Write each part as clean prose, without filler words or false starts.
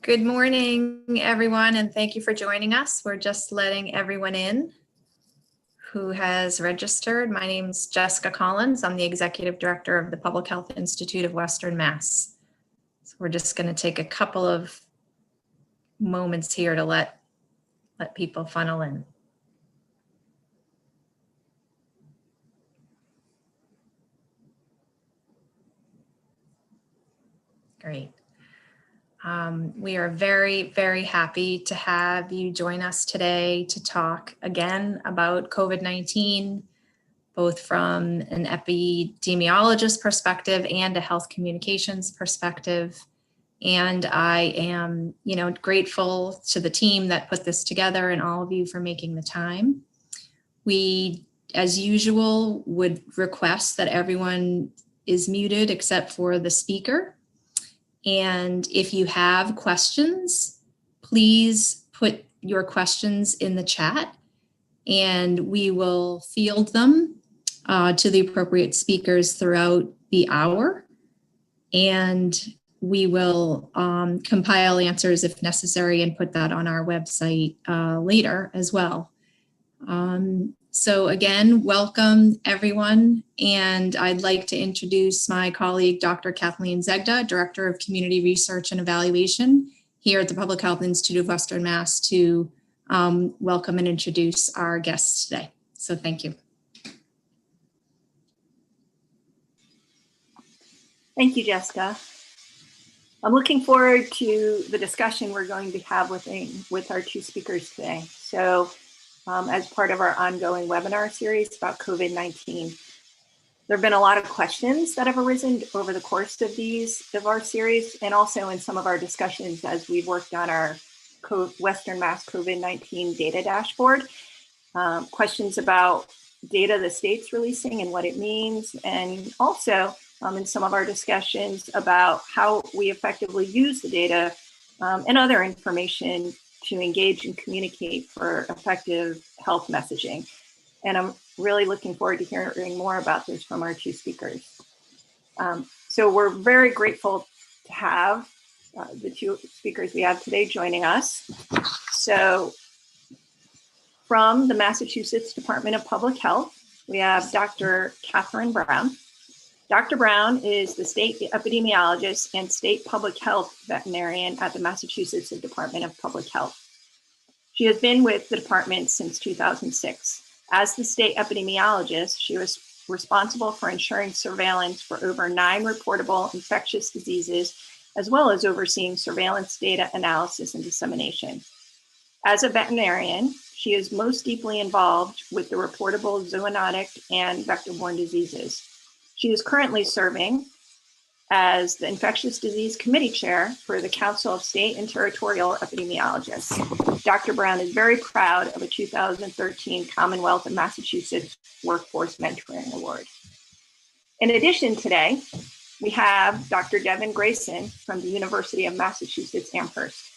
Good morning, everyone, and thank you for joining us. We're just letting everyone in who has registered. My name is Jessica Collins. I'm the Executive Director of the Public Health Institute of Western Mass. So we're just going to take a couple of moments here to let people funnel in. Great. We are very, very happy to have you join us today to talk again about COVID-19, both from an epidemiologist perspective and a health communications perspective. And I am, grateful to the team that put this together and all of you for making the time. We, as usual, would request that everyone is muted except for the speaker. And if you have questions, please put your questions in the chat and we will field them to the appropriate speakers throughout the hour. And we will compile answers if necessary and put that on our website later as well. So again, welcome everyone. And I'd like to introduce my colleague, Dr. Kathleen Zegda, Director of Community Research and Evaluation here at the Public Health Institute of Western Mass, to welcome and introduce our guests today. So thank you. Thank you, Jessica. I'm looking forward to the discussion we're going to have with our two speakers today. So as part of our ongoing webinar series about COVID-19, there have been a lot of questions that have arisen over the course of our series, and also in some of our discussions as we've worked on our Western Mass COVID-19 data dashboard. Questions about data the state's releasing and what it means, and also in some of our discussions about how we effectively use the data and other information to engage and communicate for effective health messaging. And I'm really looking forward to hearing more about this from our two speakers. So we're very grateful to have the two speakers we have today joining us. So from the Massachusetts Department of Public Health, we have Dr. Catherine Brown. Dr. Brown is the State Epidemiologist and State Public Health Veterinarian at the Massachusetts Department of Public Health. She has been with the department since 2006. As the State Epidemiologist, she was responsible for ensuring surveillance for over 9 reportable infectious diseases, as well as overseeing surveillance data analysis and dissemination. As a veterinarian, she is most deeply involved with the reportable zoonotic and vector-borne diseases. She is currently serving as the Infectious Disease Committee Chair for the Council of State and Territorial Epidemiologists. Dr. Brown is very proud of a 2013 Commonwealth of Massachusetts Workforce Mentoring Award. In addition, today, we have Dr. Devin Grayson from the University of Massachusetts Amherst.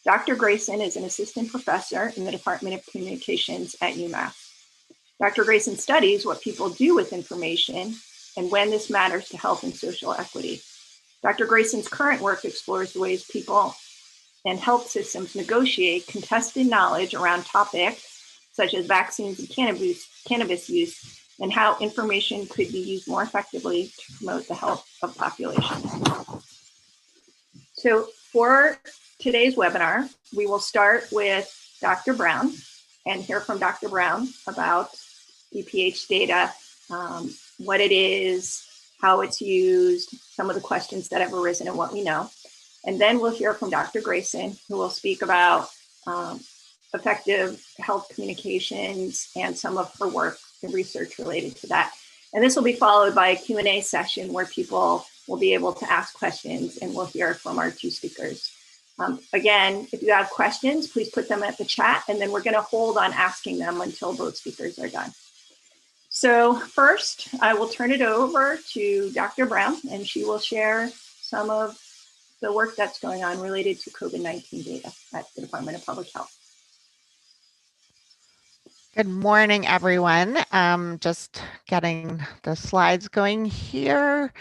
Dr. Grayson is an assistant professor in the Department of Communications at UMass. Dr. Grayson studies what people do with information and when this matters to health and social equity. Dr. Grayson's current work explores the ways people and health systems negotiate contested knowledge around topics such as vaccines and cannabis use, and how information could be used more effectively to promote the health of populations. So for today's webinar, we will start with Dr. Brown and hear from Dr. Brown about MDPH data, what it is, how it's used, some of the questions that have arisen and what we know. And then we'll hear from Dr. Grayson, who will speak about effective health communications and some of her work and research related to that. And this will be followed by a Q&A session where people will be able to ask questions, and we'll hear from our two speakers. Again, if you have questions, please put them at the chat, and then we're going to hold on asking them until both speakers are done. So first, I will turn it over to Dr. Brown, and she will share some of the work that's going on related to COVID-19 data at the Department of Public Health. Good morning, everyone. Just getting the slides going here.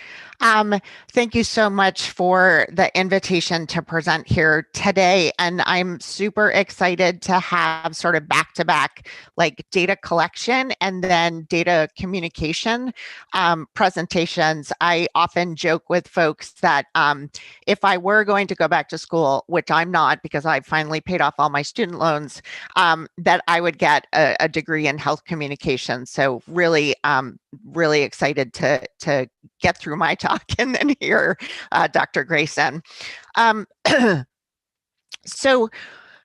Thank you so much for the invitation to present here today. And I'm super excited to have sort of back-to-back like data collection and then data communication presentations. I often joke with folks that if I were going to go back to school, which I'm not because I finally paid off all my student loans, that I would get a degree in health communication. So really, really excited to get through my talk and then hear Dr. Grayson. So,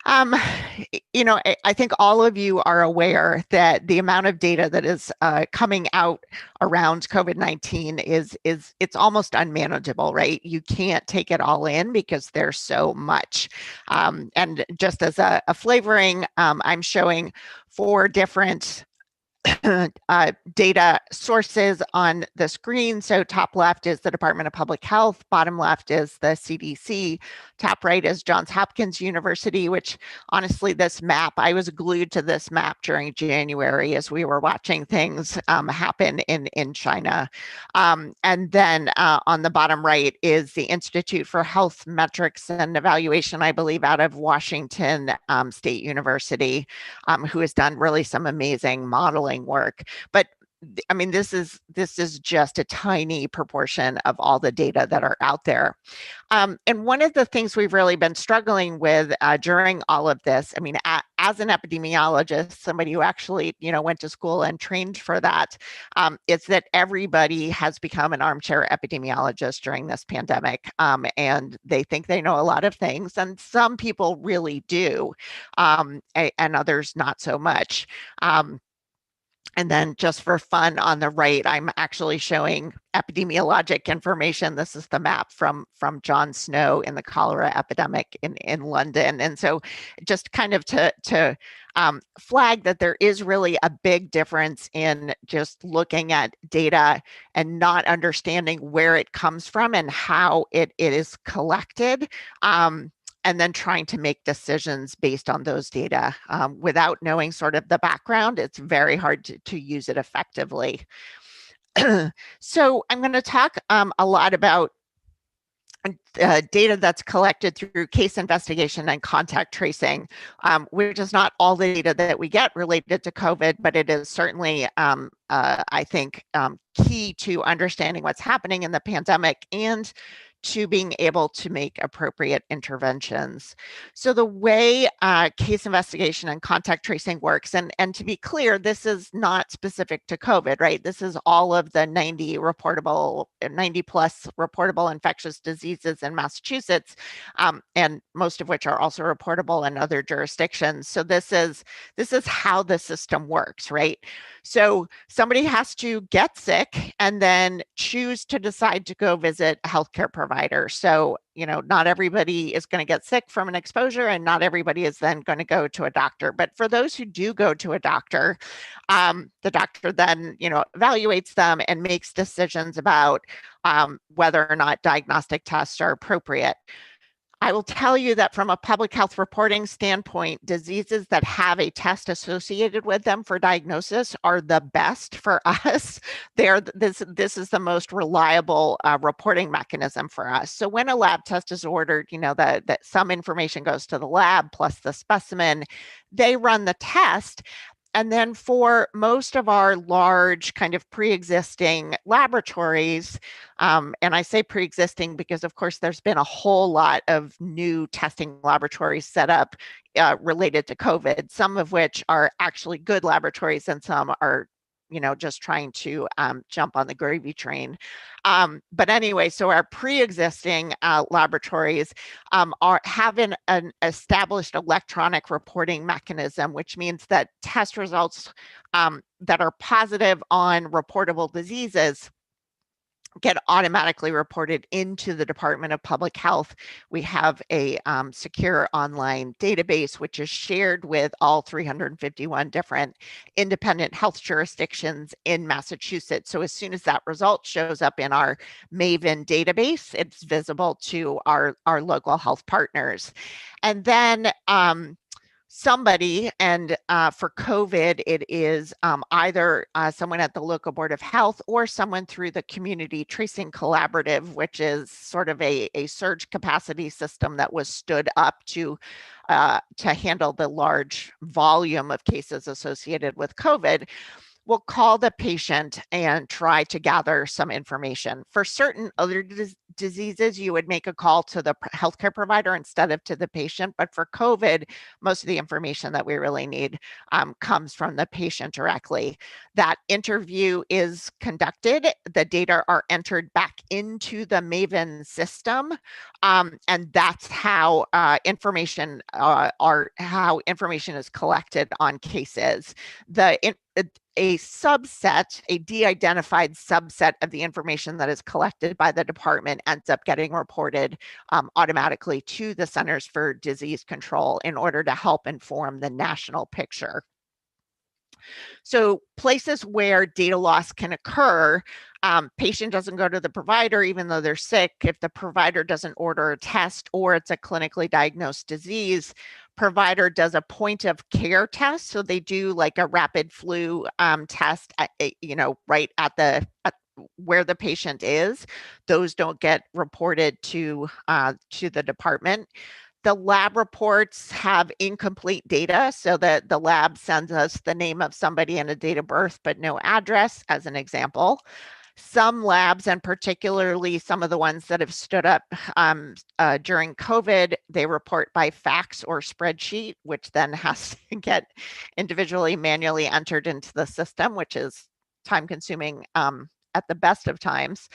I think all of you are aware that the amount of data that is coming out around COVID-19 it's almost unmanageable, right? You can't take it all in because there's so much. And just as a flavoring, I'm showing 4 different data sources on the screen. So top left is the Department of Public Health, bottom left is the CDC, top right is Johns Hopkins University, which honestly, this map, I was glued to this map during January as we were watching things happen in China. And then on the bottom right is the Institute for Health Metrics and Evaluation, I believe, out of Washington State University, who has done really some amazing modeling work. But I mean, this is just a tiny proportion of all the data that are out there. And one of the things we've really been struggling with during all of this, I mean, as an epidemiologist, somebody who actually, went to school and trained for that, is that everybody has become an armchair epidemiologist during this pandemic. And they think they know a lot of things, and some people really do, and others not so much. And then just for fun on the right, I'm actually showing epidemiologic information. This is the map from John Snow in the cholera epidemic in London. And so just kind of to flag that there is really a big difference in just looking at data and not understanding where it comes from and how it is collected. And then trying to make decisions based on those data. Without knowing sort of the background, it's very hard to use it effectively. So I'm going to talk a lot about data that's collected through case investigation and contact tracing, which is not all the data that we get related to COVID, but it is certainly, I think, key to understanding what's happening in the pandemic and to being able to make appropriate interventions. So the way case investigation and contact tracing works, and to be clear, this is not specific to COVID, right? This is all of the 90 plus reportable infectious diseases in Massachusetts, and most of which are also reportable in other jurisdictions. So this is how the system works, right? So somebody has to get sick and then choose to decide to go visit a healthcare provider. So, not everybody is going to get sick from an exposure, and not everybody is then going to go to a doctor. But for those who do go to a doctor, the doctor then, evaluates them and makes decisions about whether or not diagnostic tests are appropriate. I will tell you that from a public health reporting standpoint, diseases that have a test associated with them for diagnosis are the best for us. This is the most reliable reporting mechanism for us. So when a lab test is ordered, that some information goes to the lab plus the specimen, they run the test. And then for most of our large kind of pre-existing laboratories, and I say pre-existing because of course there's been a whole lot of new testing laboratories set up related to COVID, some of which are actually good laboratories and some are just trying to jump on the gravy train. But anyway, so our pre-existing laboratories have an established electronic reporting mechanism, which means that test results that are positive on reportable diseases get automatically reported into the Department of Public Health. We have a secure online database, which is shared with all 351 different independent health jurisdictions in Massachusetts. So as soon as that result shows up in our Maven database, it's visible to our local health partners. And then somebody, and for COVID, it is either someone at the local board of health or someone through the community tracing collaborative, which is sort of a surge capacity system that was stood up to handle the large volume of cases associated with COVID. Will call the patient and try to gather some information. For certain other diseases, you would make a call to the healthcare provider instead of to the patient. But for COVID, most of the information that we really need comes from the patient directly. That interview is conducted. The data are entered back into the Maven system, and that's how information is collected on cases. A subset, a de-identified subset of the information that is collected by the department ends up getting reported automatically to the Centers for Disease Control in order to help inform the national picture. So places where data loss can occur, patient doesn't go to the provider even though they're sick. If the provider doesn't order a test or it's a clinically diagnosed disease, provider does a point of care test. So they do like a rapid flu test, right at where the patient is. Those don't get reported to the department. The lab reports have incomplete data, so that the lab sends us the name of somebody and a date of birth, but no address, as an example. Some labs, and particularly some of the ones that have stood up during COVID, they report by fax or spreadsheet, which then has to get individually manually entered into the system, which is time consuming at the best of times.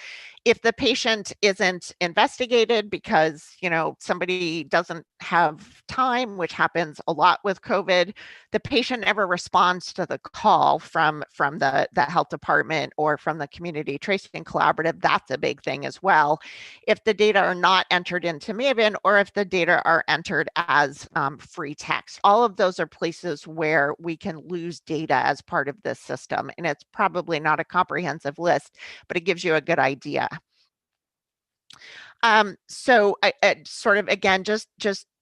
If the patient isn't investigated because, somebody doesn't have time, which happens a lot with COVID, the patient never responds to the call from the health department or from the community tracing collaborative. That's a big thing as well. If the data are not entered into Maven, or if the data are entered as free text, all of those are places where we can lose data as part of this system. And it's probably not a comprehensive list, but it gives you a good idea. So I sort of, again, just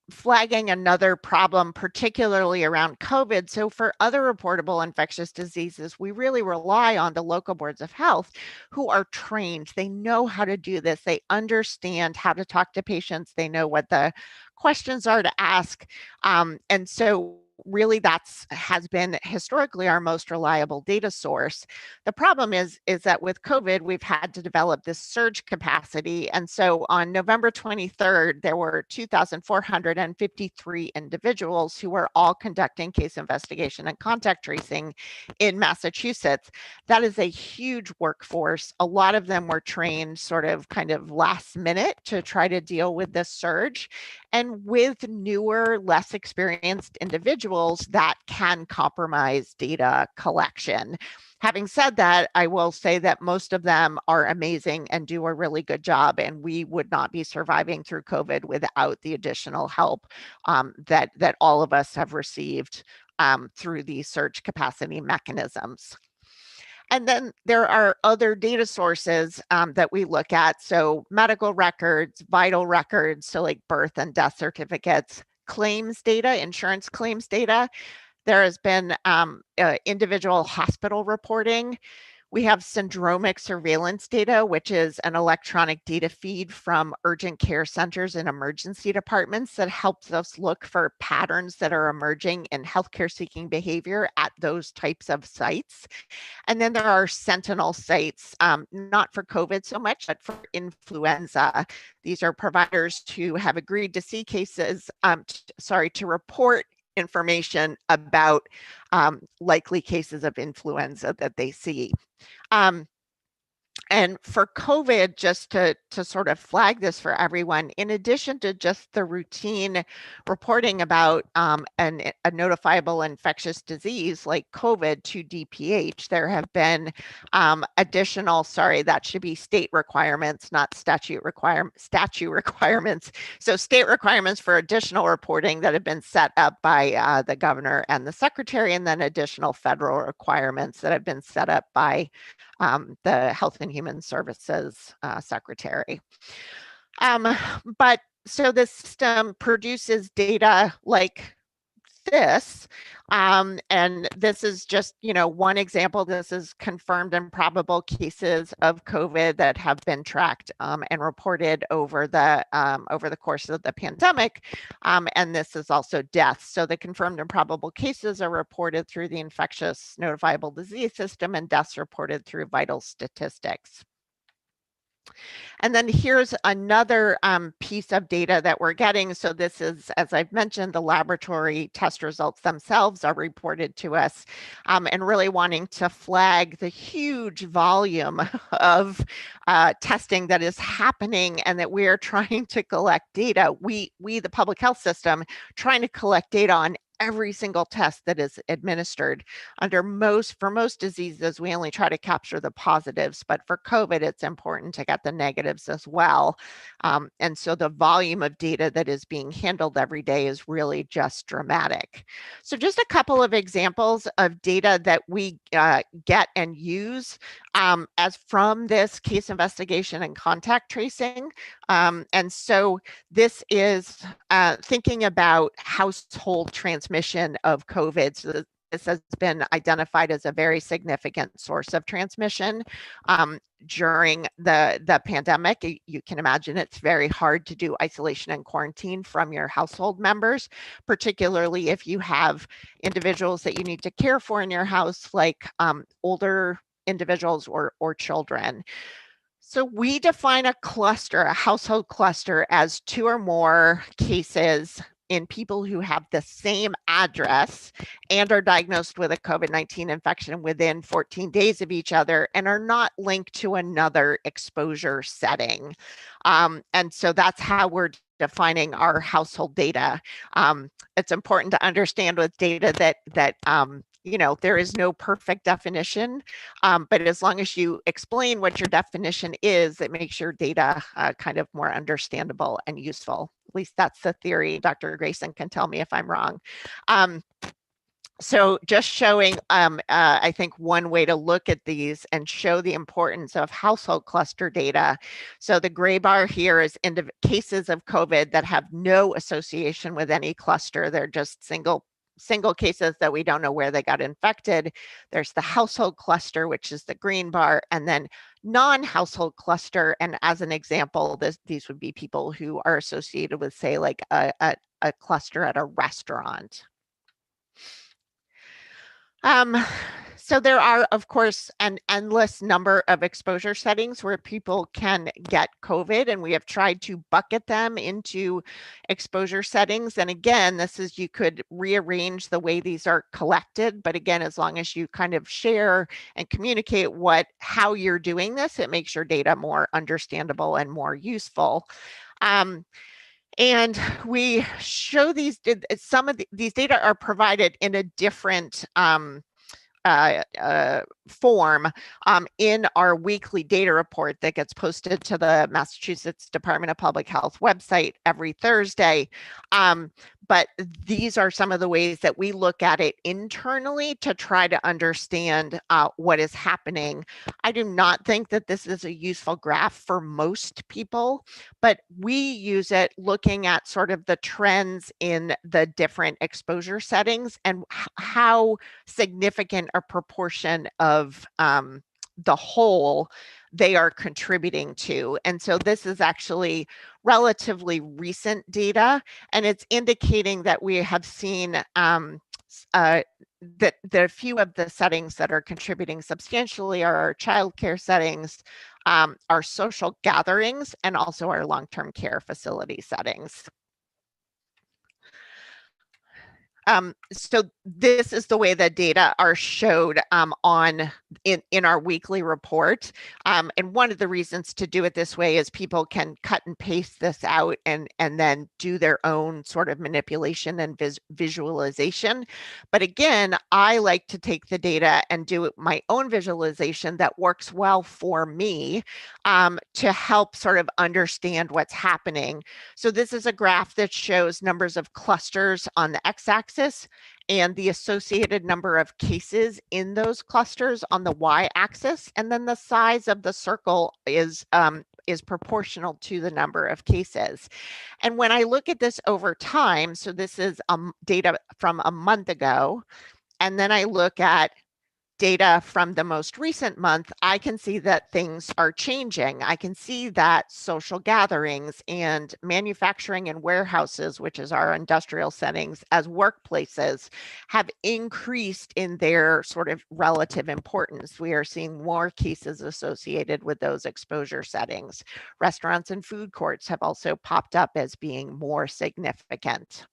flagging another problem, particularly around COVID. So for other reportable infectious diseases, we really rely on the local boards of health who are trained. They know how to do this. They understand how to talk to patients. They know what the questions are to ask. And so really has been historically our most reliable data source. The problem is that with COVID, we've had to develop this surge capacity. And so on November 23rd, there were 2,453 individuals who were all conducting case investigation and contact tracing in Massachusetts. That is a huge workforce. A lot of them were trained sort of kind of last minute to try to deal with this surge. And with newer, less experienced individuals, that can compromise data collection. Having said that, I will say that most of them are amazing and do a really good job, and we would not be surviving through COVID without the additional help that all of us have received through these surge capacity mechanisms. And then there are other data sources that we look at. So medical records, vital records, so like birth and death certificates, claims data, insurance claims data. There has been individual hospital reporting. We have syndromic surveillance data, which is an electronic data feed from urgent care centers and emergency departments that helps us look for patterns that are emerging in healthcare seeking behavior at those types of sites. And then there are sentinel sites, not for COVID so much, but for influenza. These are providers who have agreed to see cases, to report information about likely cases of influenza that they see. And for COVID, just to sort of flag this for everyone, in addition to just the routine reporting about a notifiable infectious disease like COVID to DPH, there have been additional, that should be state requirements, not statute requirements. So state requirements for additional reporting that have been set up by the governor and the secretary, and then additional federal requirements that have been set up by the Health and Human Services Secretary. But so the system produces data like this. And this is just, one example. This is confirmed and probable cases of COVID that have been tracked and reported over the course of the pandemic. And this is also deaths. So the confirmed and probable cases are reported through the infectious notifiable disease system, and deaths reported through vital statistics. And then here's another piece of data that we're getting. So this is, as I've mentioned, the laboratory test results themselves are reported to us, and really wanting to flag the huge volume of testing that is happening and that we are trying to collect data. We, the public health system, trying to collect data on every single test that is administered. For most diseases, we only try to capture the positives, but for COVID, it's important to get the negatives as well. And so the volume of data that is being handled every day is really just dramatic. So just a couple of examples of data that we get and use as from this case investigation and contact tracing. And so this is thinking about household transmission of COVID. So this has been identified as a very significant source of transmission during the pandemic. You can imagine it's very hard to do isolation and quarantine from your household members, particularly if you have individuals that you need to care for in your house, like older individuals or children. So we define a cluster, a household cluster, as 2 or more cases in people who have the same address and are diagnosed with a COVID-19 infection within 14 days of each other and are not linked to another exposure setting. And so that's how we're defining our household data. It's important to understand with data that there is no perfect definition, but as long as you explain what your definition is, it makes your data kind of more understandable and useful. At least that's the theory. Dr. Grayson can tell me if I'm wrong. So just showing, I think, one way to look at these and show the importance of household cluster data. So the gray bar here is cases of COVID that have no association with any cluster. They're just single cases that we don't know where they got infected. There's the household cluster, which is the green bar, and then non-household cluster. And as an example, these would be people who are associated with, say, like a cluster at a restaurant. So there are, of course, an endless number of exposure settings where people can get COVID, and we have tried to bucket them into exposure settings. And again, you could rearrange the way these are collected, but again, as long as you kind of share and communicate how you're doing this, it makes your data more understandable and more useful. And we show some of these data are provided in a different form in our weekly data report that gets posted to the Massachusetts Department of Public Health website every Thursday. But these are some of the ways that we look at it internally to try to understand what is happening. I do not think that this is a useful graph for most people, but we use it looking at sort of the trends in the different exposure settings and how significant a proportion of the whole they are contributing to. And so this is actually relatively recent data, and it's indicating that we have seen that a few of the settings that are contributing substantially are our childcare settings, our social gatherings, and also our long-term care facility settings. So this is the way the data are showed in our weekly report. And one of the reasons to do it this way is people can cut and paste this out and then do their own sort of manipulation and visualization. But again, I like to take the data and do my own visualization that works well for me to help sort of understand what's happening. So this is a graph that shows numbers of clusters on the x-axis and the associated number of cases in those clusters on the y-axis, and then the size of the circle is is proportional to the number of cases. And when I look at this over time, so this is data from a month ago, and then I look at data from the most recent month, I can see that things are changing. I can see that social gatherings and manufacturing and warehouses, which is our industrial settings, as workplaces, have increased in their sort of relative importance. We are seeing more cases associated with those exposure settings. Restaurants and food courts have also popped up as being more significant.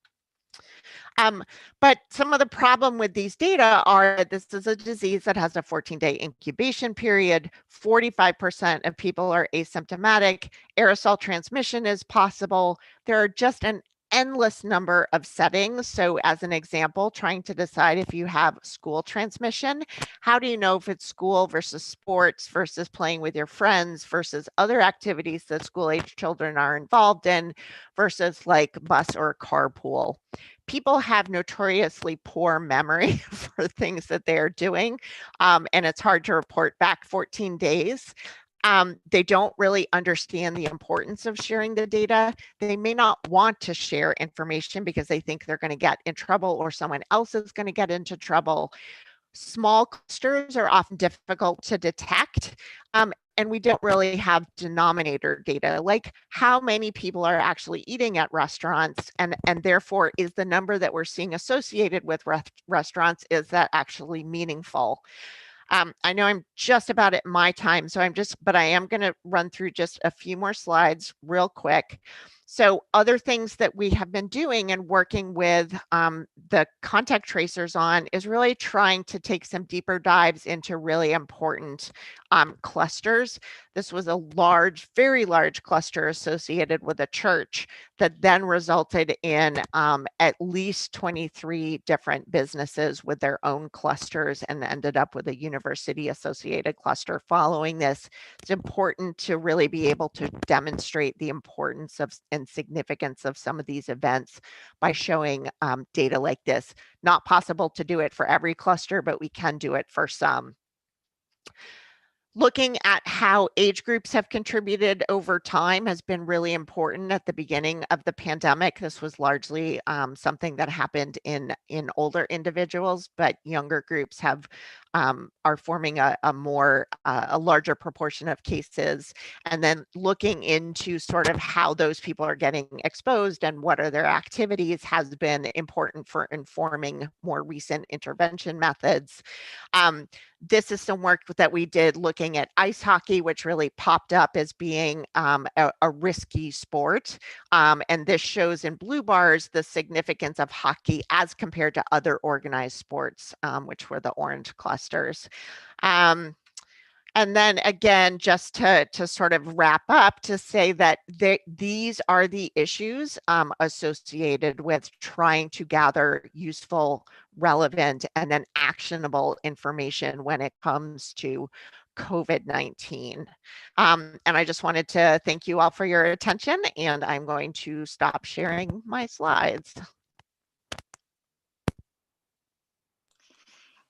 But some of the problem with these data are that this is a disease that has a 14-day incubation period. 45% of people are asymptomatic. Aerosol transmission is possible. There are just an endless number of settings. So as an example, trying to decide if you have school transmission, how do you know if it's school versus sports versus playing with your friends versus other activities that school-age children are involved in versus like bus or carpool? People have notoriously poor memory for things that they are doing, and it's hard to report back 14 days. They don't really understand the importance of sharing the data. They may not want to share information because they think they're going to get in trouble or someone else is going to get into trouble. Small clusters are often difficult to detect. And we don't really have denominator data, like how many people are actually eating at restaurants, and therefore is the number that we're seeing associated with restaurants, is that actually meaningful? I know I'm just about at my time, so but I am going to run through just a few more slides real quick. So other things that we have been doing and working with the contact tracers on is really trying to take some deeper dives into really important clusters. This was a large, very large cluster associated with a church that then resulted in at least 23 different businesses with their own clusters and ended up with a university associated cluster following this. It's important to really be able to demonstrate the importance of and significance of some of these events by showing data like this. Not possible to do it for every cluster, but we can do it for some. Looking at how age groups have contributed over time has been really important. At the beginning of the pandemic, this was largely something that happened in older individuals, but younger groups are forming a larger proportion of cases. And then looking into sort of how those people are getting exposed and what are their activities has been important for informing more recent intervention methods. This is some work that we did looking at ice hockey, which really popped up as being a risky sport. And this shows in blue bars the significance of hockey as compared to other organized sports, which were the orange clusters. And then again, just to sort of wrap up, to say that these are the issues associated with trying to gather useful, relevant, and then actionable information when it comes to COVID-19. And I just wanted to thank you all for your attention, and I'm going to stop sharing my slides.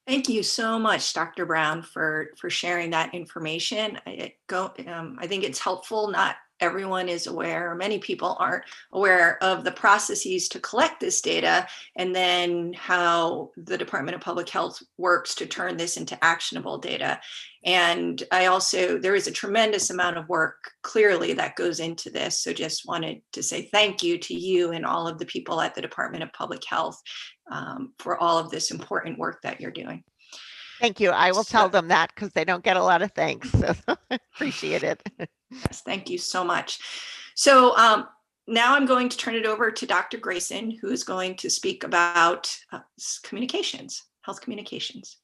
Thank you so much, Dr. Brown, for sharing that information. I think it's helpful. Not everyone is aware, or many people aren't aware of the processes to collect this data, and then how the Department of Public Health works to turn this into actionable data. And there is a tremendous amount of work clearly that goes into this. So just wanted to say thank you to you and all of the people at the Department of Public Health for all of this important work that you're doing. Thank you. I will tell them that because they don't get a lot of thanks. So appreciate it. Yes, thank you so much. So now I'm going to turn it over to Dr. Grayson, who is going to speak about communications, health communications.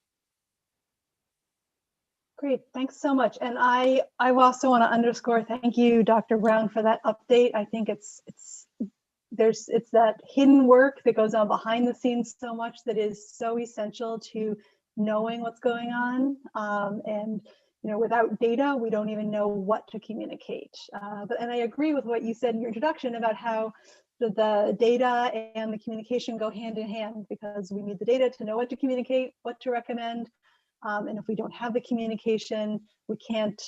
Great, thanks so much. And I also want to underscore, thank you, Dr. Brown, for that update. I think it's that hidden work that goes on behind the scenes so much that is so essential to knowing what's going on. And without data, we don't even know what to communicate. And I agree with what you said in your introduction about how the data and the communication go hand in hand, because we need the data to know what to communicate, what to recommend, And if we don't have the communication, we can't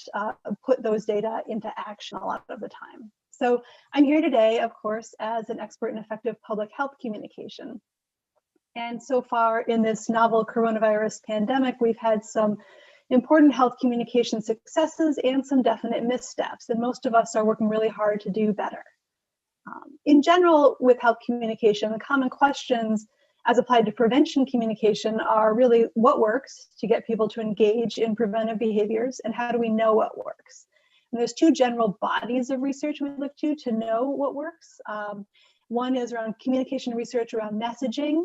put those data into action a lot of the time. So I'm here today, of course, as an expert in effective public health communication. And so far in this novel coronavirus pandemic, we've had some important health communication successes and some definite missteps, and most of us are working really hard to do better. In general, with health communication, the common questions as applied to prevention communication are really what works to get people to engage in preventive behaviors, and how do we know what works? And there's two general bodies of research we look to know what works. One is around communication research around messaging,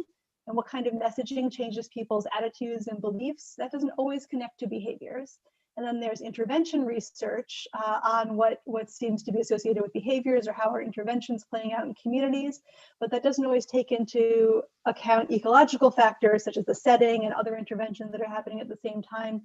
and what kind of messaging changes people's attitudes and beliefs. That doesn't always connect to behaviors. And then there's intervention research on what seems to be associated with behaviors or how are interventions playing out in communities, but that doesn't always take into account ecological factors such as the setting and other interventions that are happening at the same time.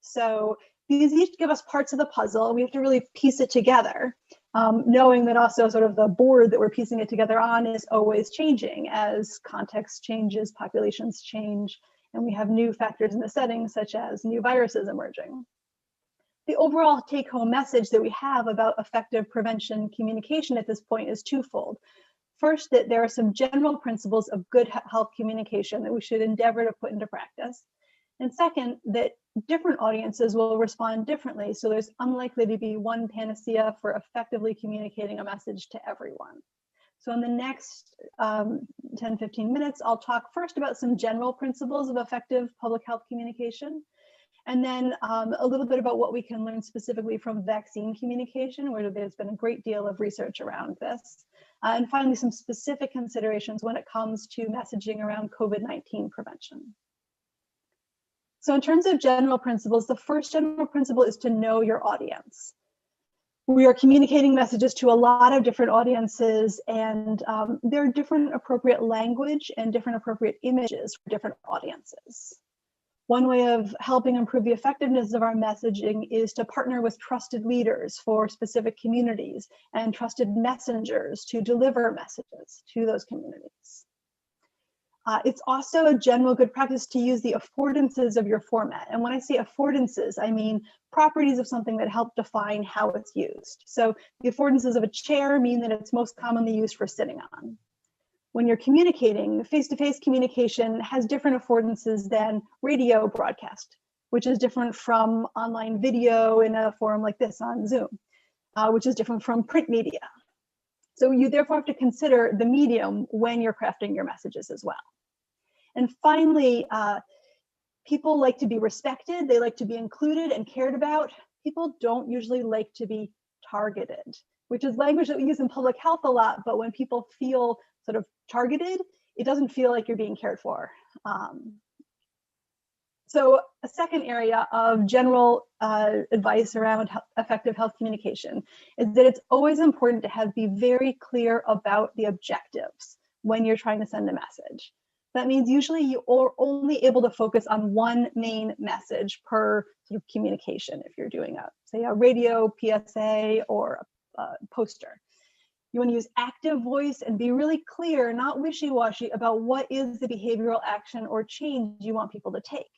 So these each give us parts of the puzzle. We have to really piece it together, knowing that also sort of the board that we're piecing it together on is always changing as context changes, populations change, and we have new factors in the setting such as new viruses emerging. The overall take-home message that we have about effective prevention communication at this point is twofold. First, that there are some general principles of good health communication that we should endeavor to put into practice. And second, that different audiences will respond differently, so there's unlikely to be one panacea for effectively communicating a message to everyone. So in the next 10-15 minutes, I'll talk first about some general principles of effective public health communication, and then a little bit about what we can learn specifically from vaccine communication, where there's been a great deal of research around this. And finally, some specific considerations when it comes to messaging around COVID-19 prevention. So in terms of general principles, the first general principle is to know your audience. We are communicating messages to a lot of different audiences, and there are different appropriate language and different appropriate images for different audiences. One way of helping improve the effectiveness of our messaging is to partner with trusted leaders for specific communities and trusted messengers to deliver messages to those communities. It's also a general good practice to use the affordances of your format. And when I say affordances, I mean properties of something that help define how it's used. So the affordances of a chair mean that it's most commonly used for sitting on. When you're communicating, face-to-face communication has different affordances than radio broadcast, which is different from online video in a forum like this on Zoom, which is different from print media. So you therefore have to consider the medium when you're crafting your messages as well. And finally, people like to be respected, they like to be included and cared about. People don't usually like to be targeted, which is language that we use in public health a lot, but when people feel sort of targeted, it doesn't feel like you're being cared for. So a second area of general advice around effective health communication is that it's always important to be very clear about the objectives when you're trying to send a message. That means usually you are only able to focus on one main message per sort of communication if you're doing say a radio PSA or a poster. You want to use active voice and be really clear, not wishy-washy, about what is the behavioral action or change you want people to take.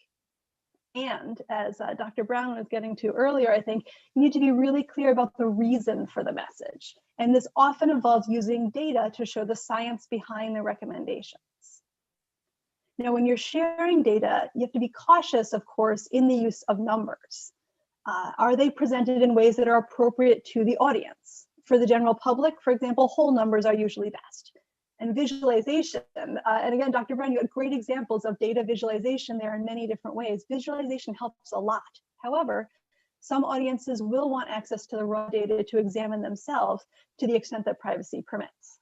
And as Dr. Brown was getting to earlier, I think you need to be really clear about the reason for the message. And this often involves using data to show the science behind the recommendations. Now, when you're sharing data, you have to be cautious, of course, in the use of numbers. Are they presented in ways that are appropriate to the audience? For the general public, for example, whole numbers are usually best. And visualization, and again, Dr. Brown, you had great examples of data visualization there in many different ways. Visualization helps a lot. However, some audiences will want access to the raw data to examine themselves to the extent that privacy permits.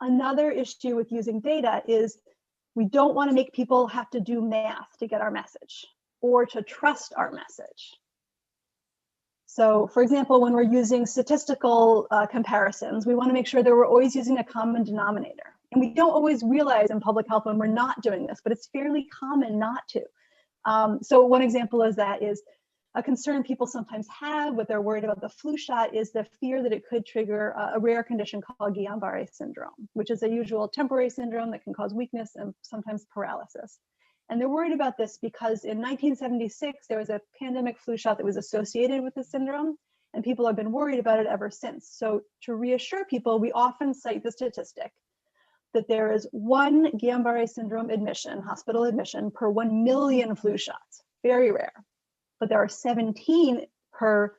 Another issue with using data is we don't want to make people have to do math to get our message or to trust our message. So for example, when we're using statistical comparisons, we want to make sure that we're always using a common denominator. And we don't always realize in public health when we're not doing this, but it's fairly common not to. So one example of that is a concern people sometimes have when they're worried about the flu shot is the fear that it could trigger a rare condition called Guillain-Barré syndrome, which is a usual temporary syndrome that can cause weakness and sometimes paralysis. And they're worried about this because in 1976, there was a pandemic flu shot that was associated with the syndrome, and people have been worried about it ever since. So to reassure people, we often cite the statistic that there is 1 Guillain-Barré syndrome admission, hospital admission, per 1 million flu shots. Very rare. But there are 17 per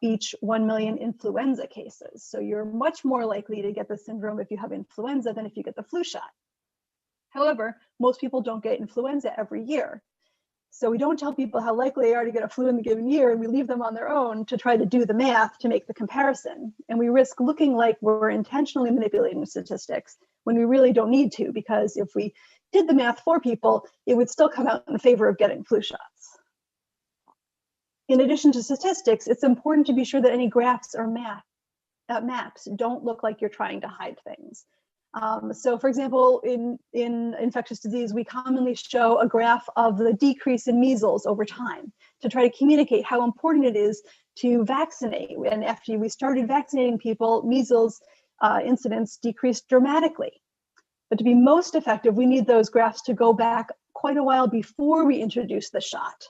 each 1 million influenza cases. So you're much more likely to get the syndrome if you have influenza than if you get the flu shot. However, most people don't get influenza every year. So we don't tell people how likely they are to get a flu in the given year, and we leave them on their own to try to do the math to make the comparison. And we risk looking like we're intentionally manipulating statistics when we really don't need to, because if we did the math for people, it would still come out in favor of getting flu shots. In addition to statistics, it's important to be sure that any graphs or maps don't look like you're trying to hide things. So for example, in infectious disease, we commonly show a graph of the decrease in measles over time to try to communicate how important it is to vaccinate. And after we started vaccinating people, measles incidence decreased dramatically. But to be most effective, we need those graphs to go back quite a while before we introduce the shot.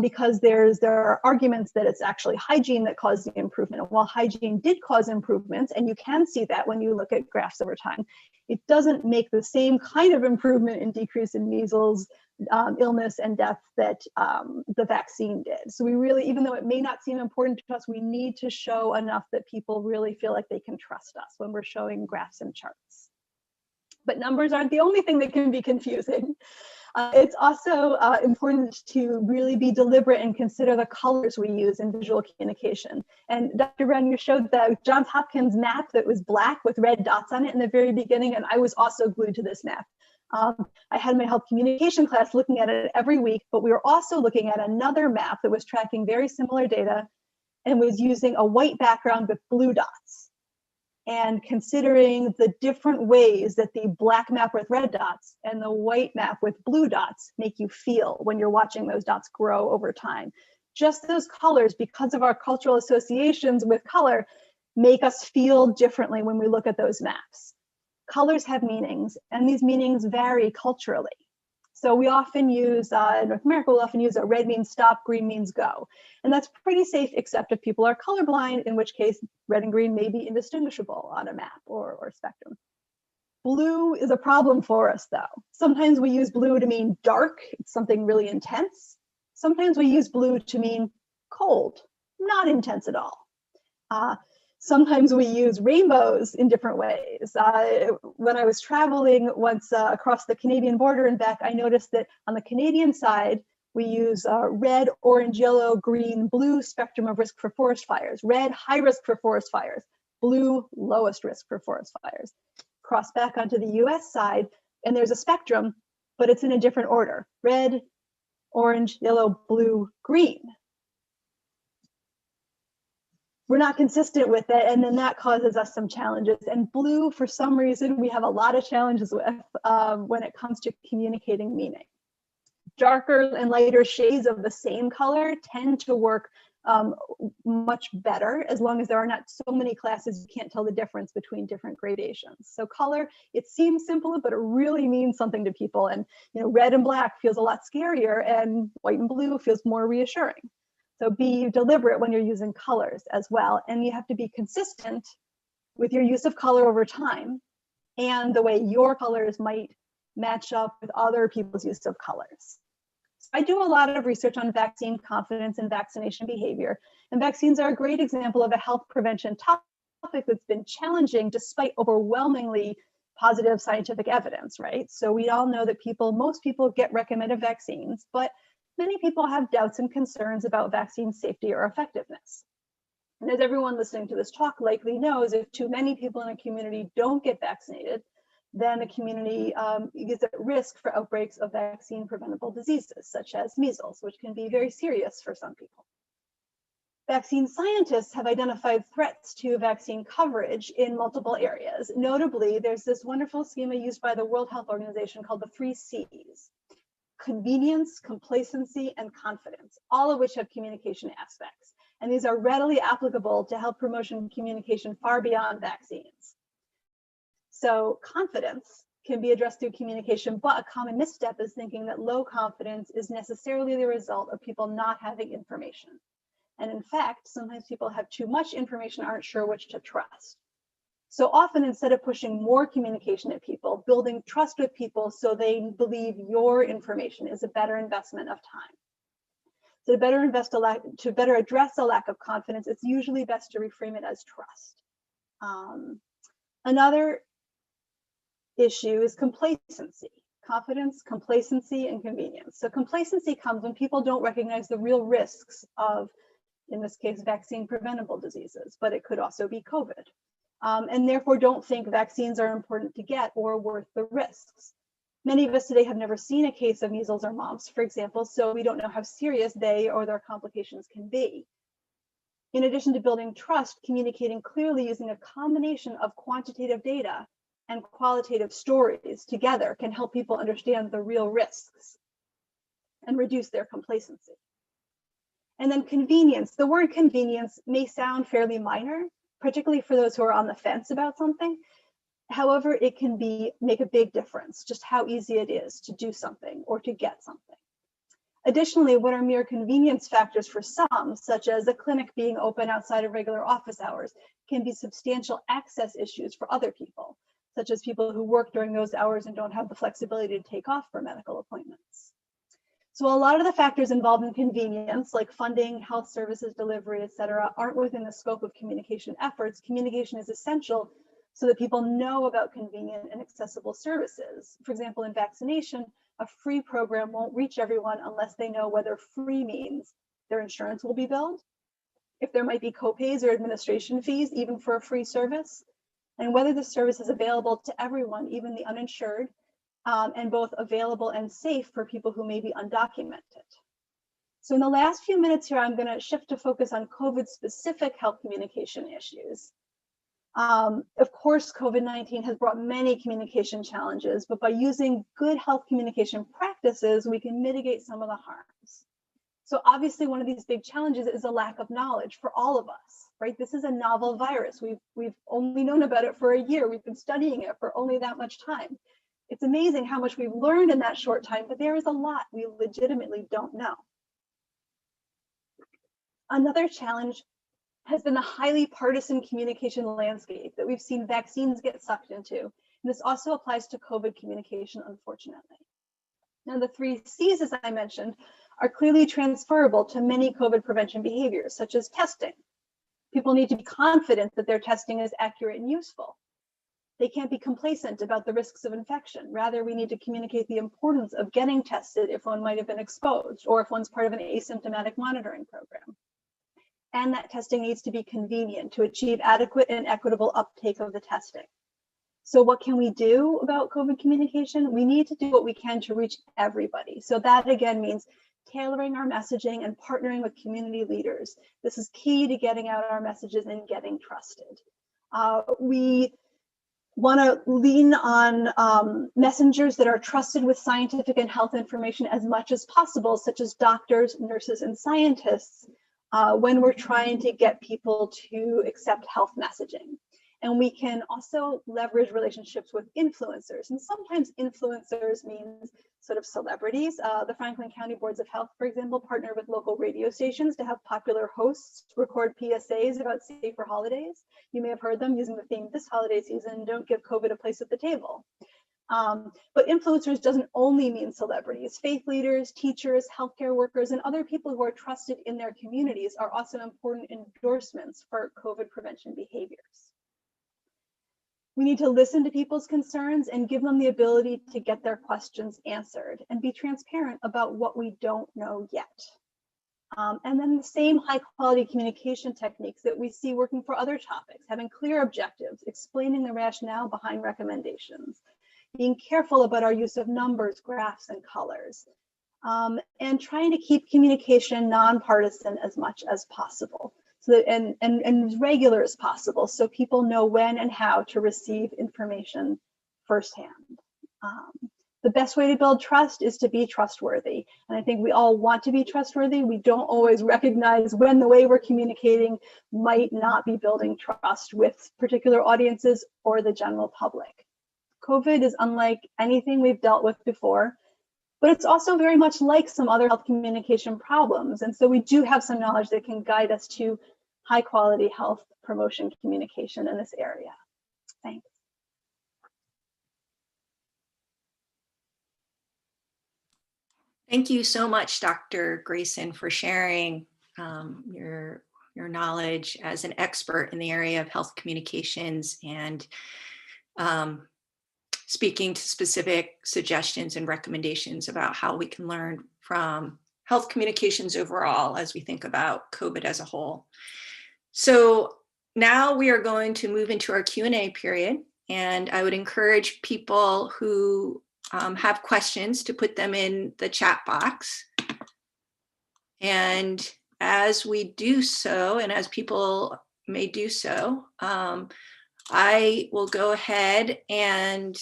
Because there are arguments that it's actually hygiene that caused the improvement. And while hygiene did cause improvements, and you can see that when you look at graphs over time, it doesn't make the same kind of improvement in decrease in measles, illness, and death that the vaccine did. So we really, even though it may not seem important to us, we need to show enough that people really feel like they can trust us when we're showing graphs and charts. But numbers aren't the only thing that can be confusing. It's also important to really be deliberate and consider the colors we use in visual communication. And Dr. Brown, you showed the Johns Hopkins map that was black with red dots on it in the very beginning, and I was also glued to this map. I had my health communication class looking at it every week, but we were also looking at another map that was tracking very similar data and was using a white background with blue dots. And considering the different ways that the black map with red dots and the white map with blue dots make you feel when you're watching those dots grow over time. Just those colors, because of our cultural associations with color, make us feel differently when we look at those maps. Colors have meanings, and these meanings vary culturally. So we often use, in North America, we'll often use a red means stop, green means go. And that's pretty safe, except if people are colorblind, in which case red and green may be indistinguishable on a map or spectrum. Blue is a problem for us, though. Sometimes we use blue to mean dark, it's something really intense. Sometimes we use blue to mean cold, not intense at all. Sometimes we use rainbows in different ways. When I was traveling once across the Canadian border and back, I noticed that on the Canadian side, we use red, orange, yellow, green, blue spectrum of risk for forest fires. Red, high risk for forest fires. Blue, lowest risk for forest fires. Cross back onto the US side, and there's a spectrum, but it's in a different order. Red, orange, yellow, blue, green. We're not consistent with it, and then that causes us some challenges. And blue, for some reason, we have a lot of challenges with when it comes to communicating meaning. Darker and lighter shades of the same color tend to work much better, as long as there are not so many classes you can't tell the difference between different gradations. So color, it seems simple, but it really means something to people. And red and black feels a lot scarier, and white and blue feels more reassuring. So be deliberate when you're using colors as well. And you have to be consistent with your use of color over time and the way your colors might match up with other people's use of colors. So I do a lot of research on vaccine confidence and vaccination behavior. And vaccines are a great example of a health prevention topic that's been challenging despite overwhelmingly positive scientific evidence, right? So we all know that most people get recommended vaccines, but many people have doubts and concerns about vaccine safety or effectiveness. And as everyone listening to this talk likely knows, if too many people in a community don't get vaccinated, then the community is at risk for outbreaks of vaccine preventable diseases, such as measles, which can be very serious for some people. Vaccine scientists have identified threats to vaccine coverage in multiple areas. Notably, there's this wonderful schema used by the World Health Organization called the 3 Cs. Convenience, complacency, and confidence, all of which have communication aspects. And these are readily applicable to health promotion communication far beyond vaccines. So confidence can be addressed through communication, but a common misstep is thinking that low confidence is necessarily the result of people not having information. And in fact, sometimes people have too much information, aren't sure which to trust. So often, instead of pushing more communication at people, building trust with people so they believe your information is a better investment of time. So to better address a lack of confidence, it's usually best to reframe it as trust. Another issue is complacency. Confidence, complacency, and convenience. So complacency comes when people don't recognize the real risks of, in this case, vaccine preventable diseases, but it could also be COVID. And therefore don't think vaccines are important to get or worth the risks. Many of us today have never seen a case of measles or mumps, for example, so we don't know how serious they or their complications can be. In addition to building trust, communicating clearly using a combination of quantitative data and qualitative stories together can help people understand the real risks and reduce their complacency. And then convenience. The word convenience may sound fairly minor, particularly for those who are on the fence about something. However, it can make a big difference, just how easy it is to do something or to get something. Additionally, what are mere convenience factors for some, such as a clinic being open outside of regular office hours, can be substantial access issues for other people, such as people who work during those hours and don't have the flexibility to take off for medical appointments. So a lot of the factors involved in convenience, like funding, health services delivery, et cetera, aren't within the scope of communication efforts. Communication is essential so that people know about convenient and accessible services. For example, in vaccination, a free program won't reach everyone unless they know whether free means their insurance will be billed, if there might be copays or administration fees, even for a free service, and whether the service is available to everyone, even the uninsured, and both available and safe for people who may be undocumented. So in the last few minutes here, I'm going to shift to focus on COVID-specific health communication issues. Of course, COVID-19 has brought many communication challenges, but by using good health communication practices, we can mitigate some of the harms. So obviously, one of these big challenges is a lack of knowledge for all of us, right? This is a novel virus. We've only known about it for a year. We've been studying it for only that much time. It's amazing how much we've learned in that short time, but there is a lot we legitimately don't know. Another challenge has been the highly partisan communication landscape that we've seen vaccines get sucked into. And this also applies to COVID communication, unfortunately. Now, the 3 C's, as I mentioned, are clearly transferable to many COVID prevention behaviors, such as testing. People need to be confident that their testing is accurate and useful. They can't be complacent about the risks of infection. Rather, we need to communicate the importance of getting tested if one might have been exposed or if one's part of an asymptomatic monitoring program. And that testing needs to be convenient to achieve adequate and equitable uptake of the testing. So what can we do about COVID communication? We need to do what we can to reach everybody. So that again means tailoring our messaging and partnering with community leaders. This is key to getting out our messages and getting trusted. We want to lean on messengers that are trusted with scientific and health information as much as possible, such as doctors, nurses, and scientists, when we're trying to get people to accept health messaging. And we can also leverage relationships with influencers. And sometimes influencers means sort of celebrities. The Franklin County Boards of Health, for example, partner with local radio stations to have popular hosts record PSAs about safer holidays. You may have heard them using the theme this holiday season, don't give COVID a place at the table. But influencers doesn't only mean celebrities. Faith leaders, teachers, healthcare workers, and other people who are trusted in their communities are also important endorsements for COVID prevention behaviors. We need to listen to people's concerns and give them the ability to get their questions answered and be transparent about what we don't know yet. And then the same high quality communication techniques that we see working for other topics, having clear objectives, explaining the rationale behind recommendations, being careful about our use of numbers, graphs, and colors, and trying to keep communication nonpartisan as much as possible. So that, and as regular as possible, so people know when and how to receive information firsthand. The best way to build trust is to be trustworthy. And I think we all want to be trustworthy. We don't always recognize when the way we're communicating might not be building trust with particular audiences or the general public. COVID is unlike anything we've dealt with before, but it's also very much like some other health communication problems. And so we do have some knowledge that can guide us to high quality health promotion communication in this area. Thanks. Thank you so much, Dr. Grayson, for sharing your knowledge as an expert in the area of health communications and speaking to specific suggestions and recommendations about how we can learn from health communications overall as we think about COVID as a whole. So now we are going to move into our Q&A period, and I would encourage people who have questions to put them in the chat box. And as we do so, and as people may do so, I will go ahead and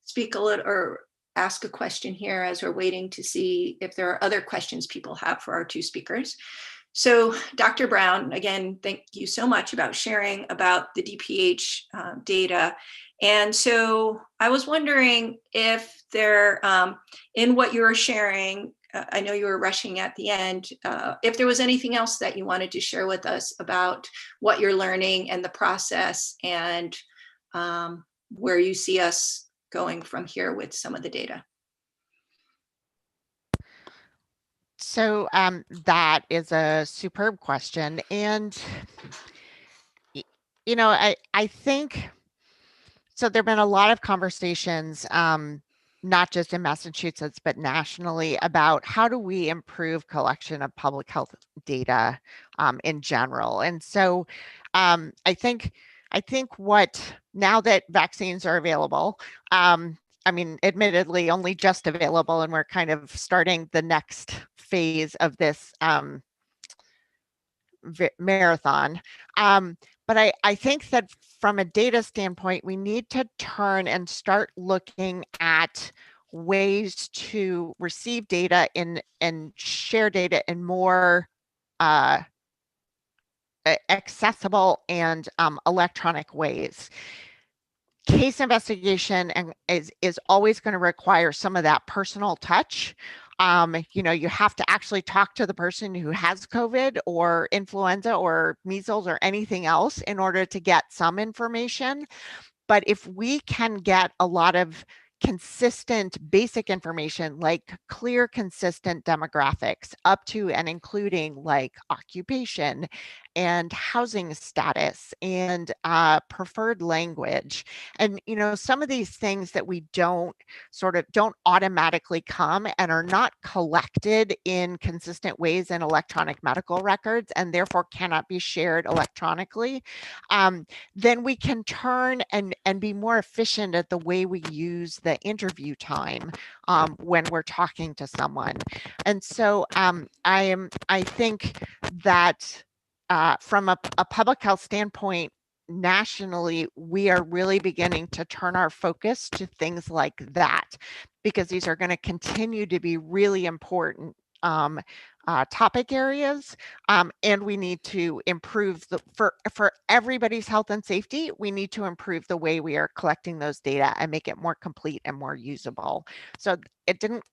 speak a little or ask a question here as we're waiting to see if there are other questions people have for our two speakers. So Dr. Brown, again, thank you so much about sharing about the DPH data. And so I was wondering if there, in what you were sharing, I know you were rushing at the end, if there was anything else that you wanted to share with us about what you're learning and the process and where you see us going from here with some of the data. So that is a superb question. And, you know, I think, so there've been a lot of conversations, not just in Massachusetts, but nationally about how do we improve collection of public health data in general. And so I think what, now that vaccines are available, I mean, admittedly, only just available, and we're kind of starting the next phase of this marathon. But I think that from a data standpoint, we need to turn and start looking at ways to receive data and share data in more accessible and electronic ways. Case investigation is always going to require some of that personal touch. You know, you have to actually talk to the person who has COVID or influenza or measles or anything else in order to get some information. But if we can get a lot of consistent basic information, like clear, consistent demographics up to and including like occupation and housing status and preferred language. And, you know, some of these things that we don't automatically come and are not collected in consistent ways in electronic medical records and therefore cannot be shared electronically, then we can turn and be more efficient at the way we use the interview time when we're talking to someone. And so I think that from a public health standpoint, nationally, we are really beginning to turn our focus to things like that, because these are going to continue to be really important topic areas, and we need to improve for everybody's health and safety. We need to improve the way we are collecting those data and make it more complete and more usable. So it didn't.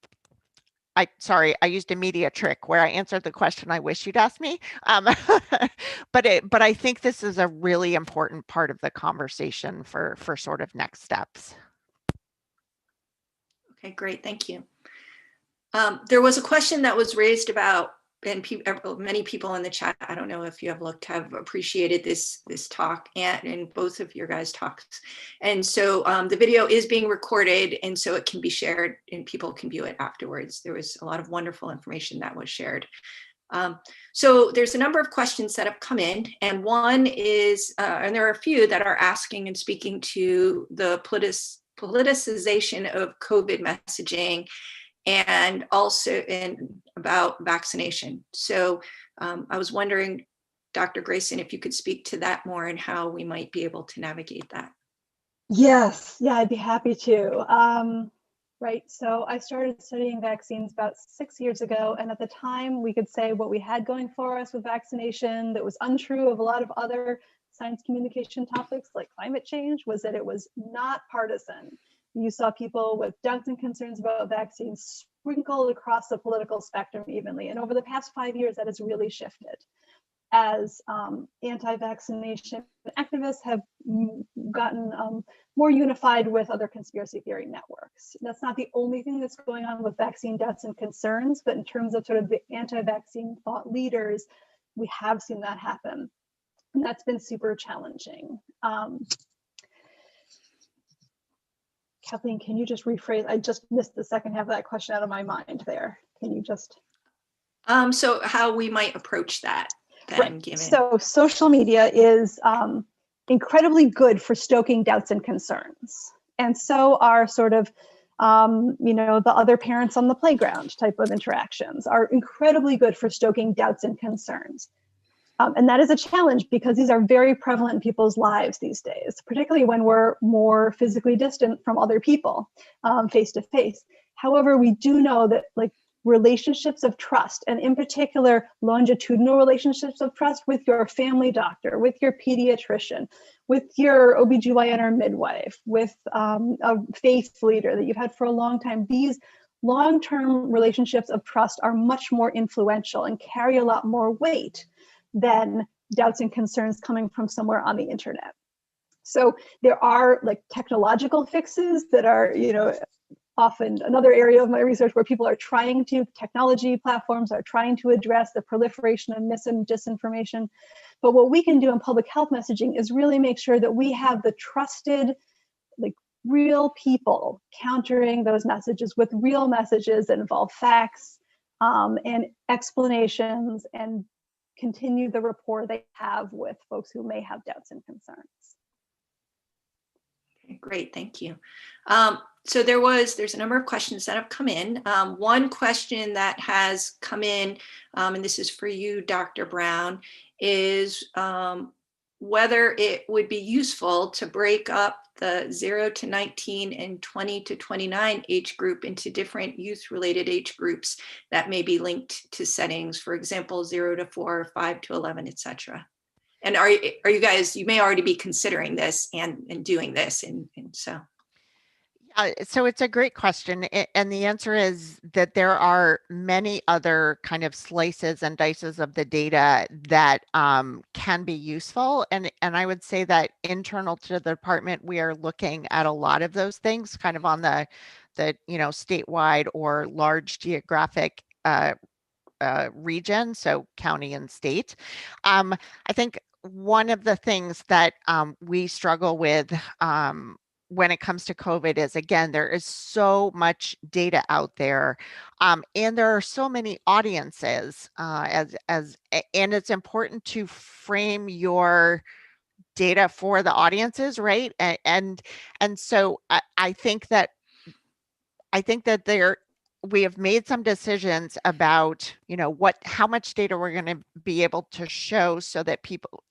Sorry, I used a media trick where I answered the question I wish you'd asked me. But I think this is a really important part of the conversation for sort of next steps. Okay, great, thank you. There was a question that was raised about, and many people in the chat, I don't know if you have looked, have appreciated this talk and both of your guys' talks. And so the video is being recorded, and so it can be shared and people can view it afterwards. There was a lot of wonderful information that was shared. So there's a number of questions that have come in, and one is, and there are a few that are asking and speaking to the politicization of COVID messaging, and also about vaccination. So I was wondering, Dr. Grayson, if you could speak to that more and how we might be able to navigate that. Yes, yeah, I'd be happy to. Right, so I started studying vaccines about 6 years ago, and at the time we could say what we had going for us with vaccination that was untrue of a lot of other science communication topics like climate change was that it was not partisan. You saw people with doubts and concerns about vaccines sprinkled across the political spectrum evenly. And over the past 5 years, that has really shifted as anti-vaccination activists have gotten more unified with other conspiracy theory networks. That's not the only thing that's going on with vaccine doubts and concerns, but in terms of sort of the anti-vaccine thought leaders, we have seen that happen. And that's been super challenging. Kathleen, can you just rephrase? I just missed the second half of that question out of my mind there. Can you just? So how we might approach that then, right. given. So social media is incredibly good for stoking doubts and concerns. And so are sort of, the other parents on the playground type of interactions are incredibly good for stoking doubts and concerns. And that is a challenge because these are very prevalent in people's lives these days, particularly when we're more physically distant from other people, face to face. However, we do know that relationships of trust, and in particular, longitudinal relationships of trust with your family doctor, with your pediatrician, with your OBGYN or midwife, with a faith leader that you've had for a long time, these long-term relationships of trust are much more influential and carry a lot more weight than doubts and concerns coming from somewhere on the internet. So there are technological fixes that are, often another area of my research where technology platforms are trying to address the proliferation of mis and disinformation. But what we can do in public health messaging is really make sure that we have the trusted, real people countering those messages with real messages that involve facts and explanations and continue the rapport they have with folks who may have doubts and concerns. Okay, great, thank you. So there's a number of questions that have come in. One question that has come in, and this is for you, Dr. Brown, is whether it would be useful to break up the 0 to 19 and 20 to 29 age group into different youth-related age groups that may be linked to settings, for example, 0 to 4, 5 to 11, etc. And are you guys, you may already be considering this and doing this, and so. So it's a great question. And the answer is that there are many other kind of slices and dices of the data that can be useful. And I would say that internal to the department, we are looking at a lot of those things kind of on the statewide or large geographic region, so county and state. I think one of the things that we struggle with when it comes to COVID is, again, there is so much data out there, and there are so many audiences, and it's important to frame your data for the audiences, right? And so I think that we have made some decisions about, how much data we're going to be able to show so that people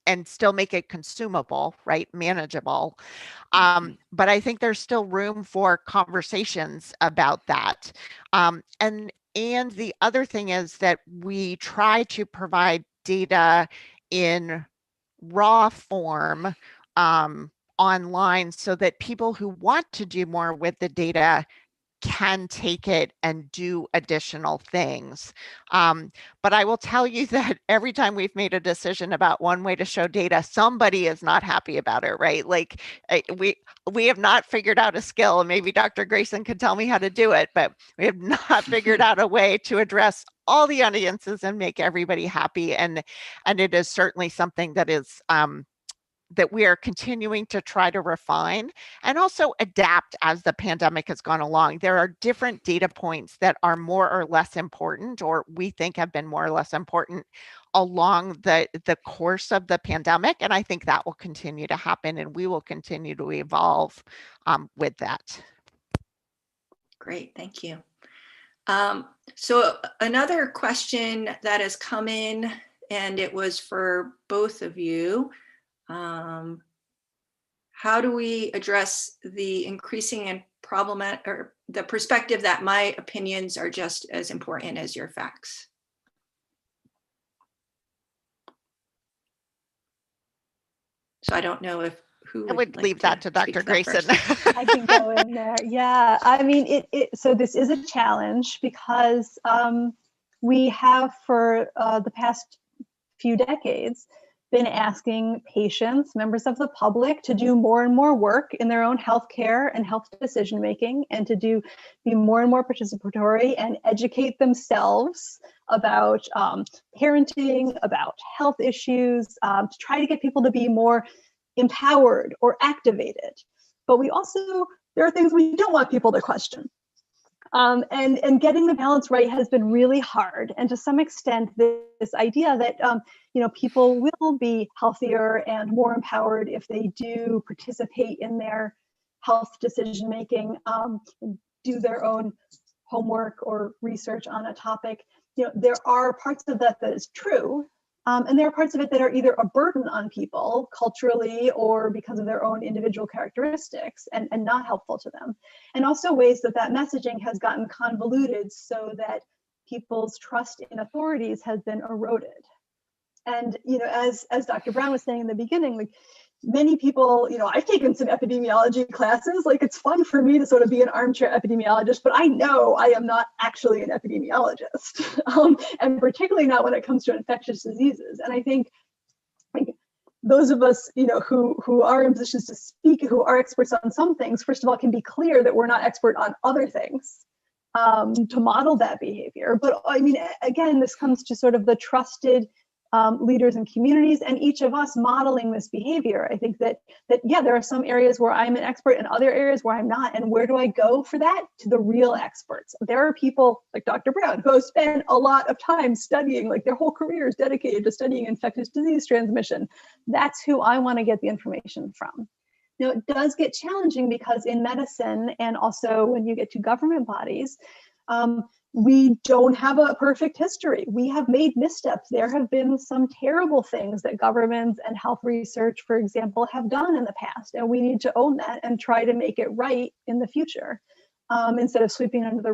and still make it consumable, right? Manageable. But I think there's still room for conversations about that. And the other thing is that we try to provide data in raw form online so that people who want to do more with the data can take it and do additional things. But I will tell you that every time we've made a decision about one way to show data, somebody is not happy about it, right? We have not figured out a skill, and maybe Dr. Grayson could tell me how to do it, but we have not figured out a way to address all the audiences and make everybody happy. And it is certainly something that is that we are continuing to try to refine and also adapt as the pandemic has gone along. There are different data points that are more or less important, or we think have been more or less important along the course of the pandemic. And I think that will continue to happen, and we will continue to evolve with that. Great, thank you. So another question that has come in, and it was for both of you. How do we address the increasing and problematic, or the perspective that my opinions are just as important as your facts? So I don't know if who I would like leave that to speak Dr. that Grayson. first. I can go in there. Yeah, I mean, so this is a challenge because we have for the past few decades been asking patients, members of the public, to do more and more work in their own healthcare and health decision making, and to be more and more participatory and educate themselves about parenting, about health issues, to try to get people to be more empowered or activated. But there are things we don't want people to question. And getting the balance right has been really hard. And to some extent, this idea that people will be healthier and more empowered if they do participate in their health decision making, do their own homework or research on a topic. There are parts of that is true. And there are parts of it that are either a burden on people culturally or because of their own individual characteristics and not helpful to them. And also ways that messaging has gotten convoluted so that people's trust in authorities has been eroded. And, as Dr. Brown was saying in the beginning, like many people, I've taken some epidemiology classes. Like it's fun for me to sort of be an armchair epidemiologist, but I know I am not actually an epidemiologist, and particularly not when it comes to infectious diseases. And I think those of us, who are in positions to speak, who are experts on some things, first of all, can be clear that we're not expert on other things, to model that behavior. But I mean, again, this comes to sort of the trusted leaders and communities, and each of us modeling this behavior. I think that there are some areas where I'm an expert and other areas where I'm not. And where do I go for that? To the real experts. There are people like Dr. Brown who have spent a lot of time studying, like their whole career is dedicated to studying infectious disease transmission. That's who I want to get the information from. Now, it does get challenging because in medicine, and also when you get to government bodies, we don't have a perfect history. We have made missteps. There have been some terrible things that governments and health research, for example, have done in the past, and we need to own that and try to make it right in the future, instead of sweeping under the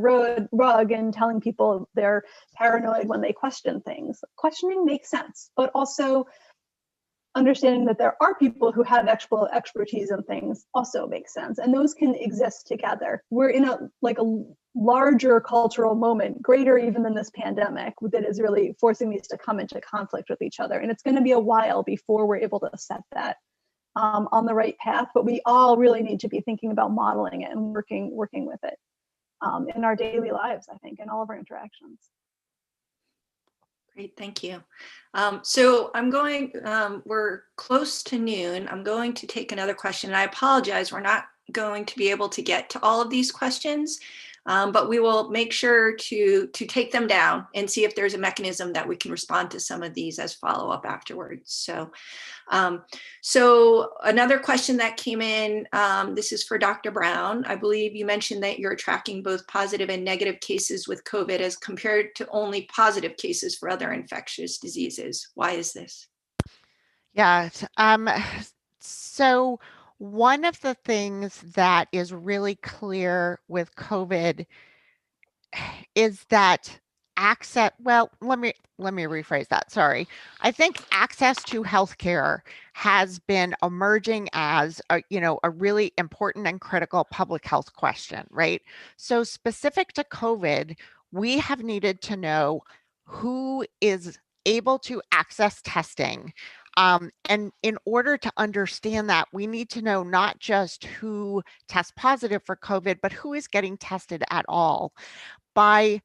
rug and telling people they're paranoid when they question things. Questioning makes sense, but also understanding that there are people who have expertise in things also makes sense, and those can exist together. We're in a larger cultural moment, greater even than this pandemic, that is really forcing these to come into conflict with each other. And it's going to be a while before we're able to set that on the right path. But we all really need to be thinking about modeling it and working with it in our daily lives, I think, in all of our interactions. Great, thank you. So we're close to noon. I'm going to take another question. And I apologize, we're not going to be able to get to all of these questions, but we will make sure to take them down and see if there's a mechanism that we can respond to some of these as follow-up afterwards. So another question that came in, this is for Dr. Brown. I believe you mentioned that you're tracking both positive and negative cases with COVID as compared to only positive cases for other infectious diseases. Why is this? Yeah. So one of the things that is really clear with COVID is that access, well, let me rephrase that. Sorry. I think access to healthcare has been emerging as a really important and critical public health question, right? So specific to COVID, we have needed to know who is able to access testing. And in order to understand that, we need to know not just who tests positive for COVID, but who is getting tested at all. By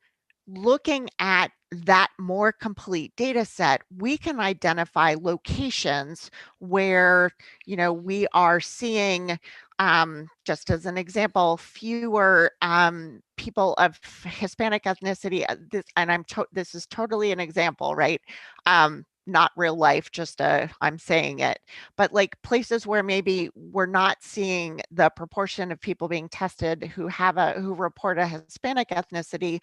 looking at that more complete data set, we can identify locations where, we are seeing, just as an example, fewer people of Hispanic ethnicity. This is totally an example, right? Not real life, just I'm saying it, but like places where maybe we're not seeing the proportion of people being tested who report a Hispanic ethnicity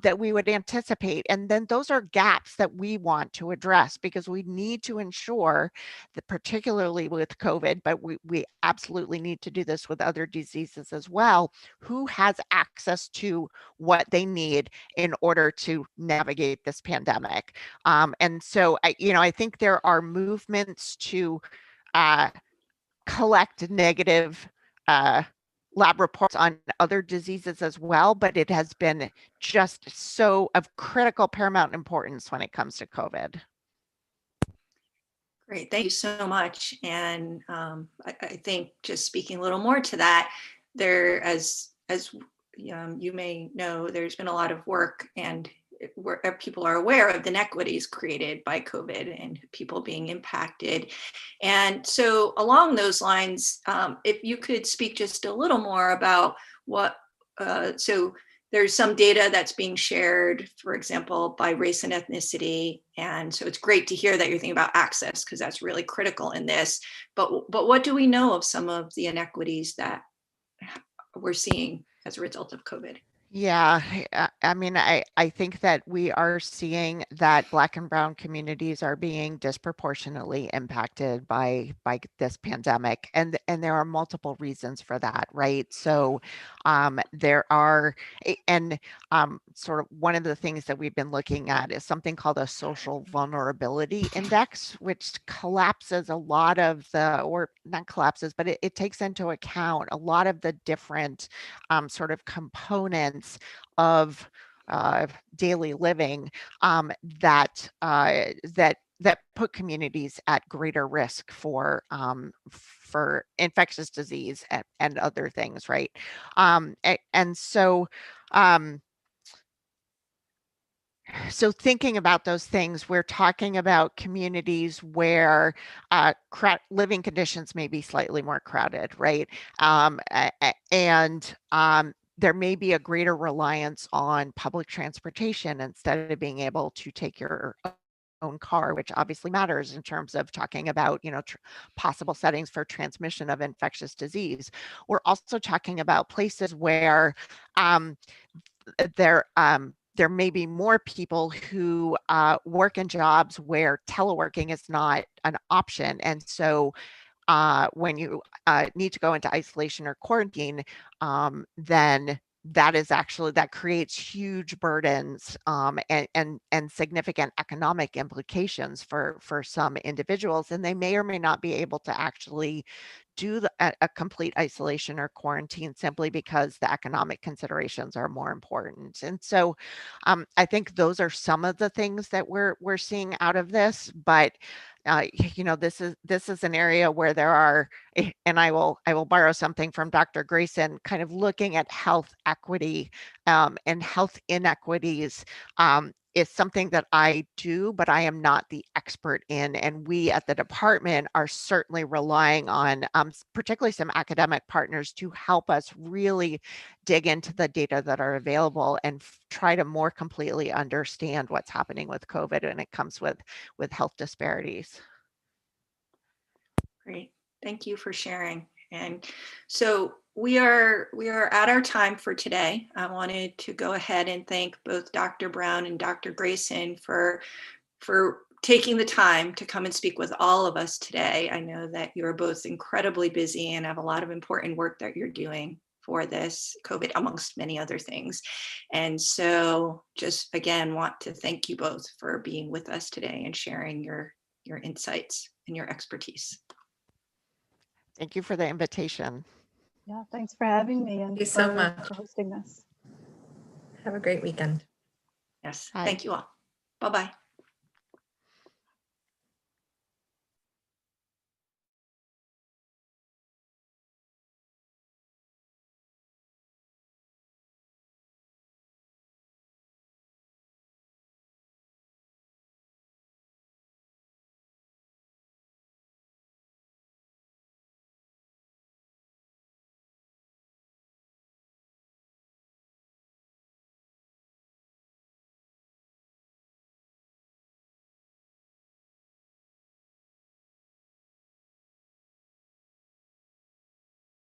that we would anticipate. And then those are gaps that we want to address, because we need to ensure that, particularly with COVID, but we absolutely need to do this with other diseases as well, who has access to what they need in order to navigate this pandemic. And so I think there are movements to collect negative lab reports on other diseases as well, but it has been just so of critical paramount importance when it comes to COVID. Great, thank you so much. And I think just speaking a little more to that, there, as you may know, there's been a lot of work and where people are aware of the inequities created by COVID and people being impacted. And so along those lines, if you could speak just a little more about what, so there's some data that's being shared, for example, by race and ethnicity. And so it's great to hear that you're thinking about access, because that's really critical in this. But what do we know of some of the inequities that we're seeing as a result of COVID? Yeah, I mean, I think that we are seeing that Black and Brown communities are being disproportionately impacted by this pandemic, and there are multiple reasons for that, right? So there are, and sort of one of the things that we've been looking at is something called a social vulnerability index, which collapses a lot of the, or not collapses, but it takes into account a lot of the different sort of components of daily living that put communities at greater risk for infectious disease and other things, right? And so so thinking about those things, we're talking about communities where living conditions may be slightly more crowded, right? And there may be a greater reliance on public transportation instead of being able to take your own car, which obviously matters in terms of talking about, you know, possible settings for transmission of infectious disease. We're also talking about places where there may be more people who work in jobs where teleworking is not an option. And so when you need to go into isolation or quarantine, then that creates huge burdens and significant economic implications for some individuals, and they may or may not be able to actually do a complete isolation or quarantine simply because the economic considerations are more important. And so I think those are some of the things that we're seeing out of this, but you know, this is an area where there are, and I will borrow something from Dr. Grayson, kind of looking at health equity and health inequities is something that I do, but I am not the expert in. And we at the department are certainly relying on particularly some academic partners to help us really dig into the data that are available and try to more completely understand what's happening with COVID when it comes with health disparities. Great, thank you for sharing. And so we are at our time for today. I wanted to go ahead and thank both Dr. Brown and Dr. Grayson for taking the time to come and speak with all of us today. I know that you're both incredibly busy and have a lot of important work that you're doing for this COVID, amongst many other things. And so just again, want to thank you both for being with us today and sharing your insights and your expertise. Thank you for the invitation. Yeah, thanks for having me and Thank you so much for hosting this. Have a great weekend. Yes, Bye. thank you all. Bye-bye.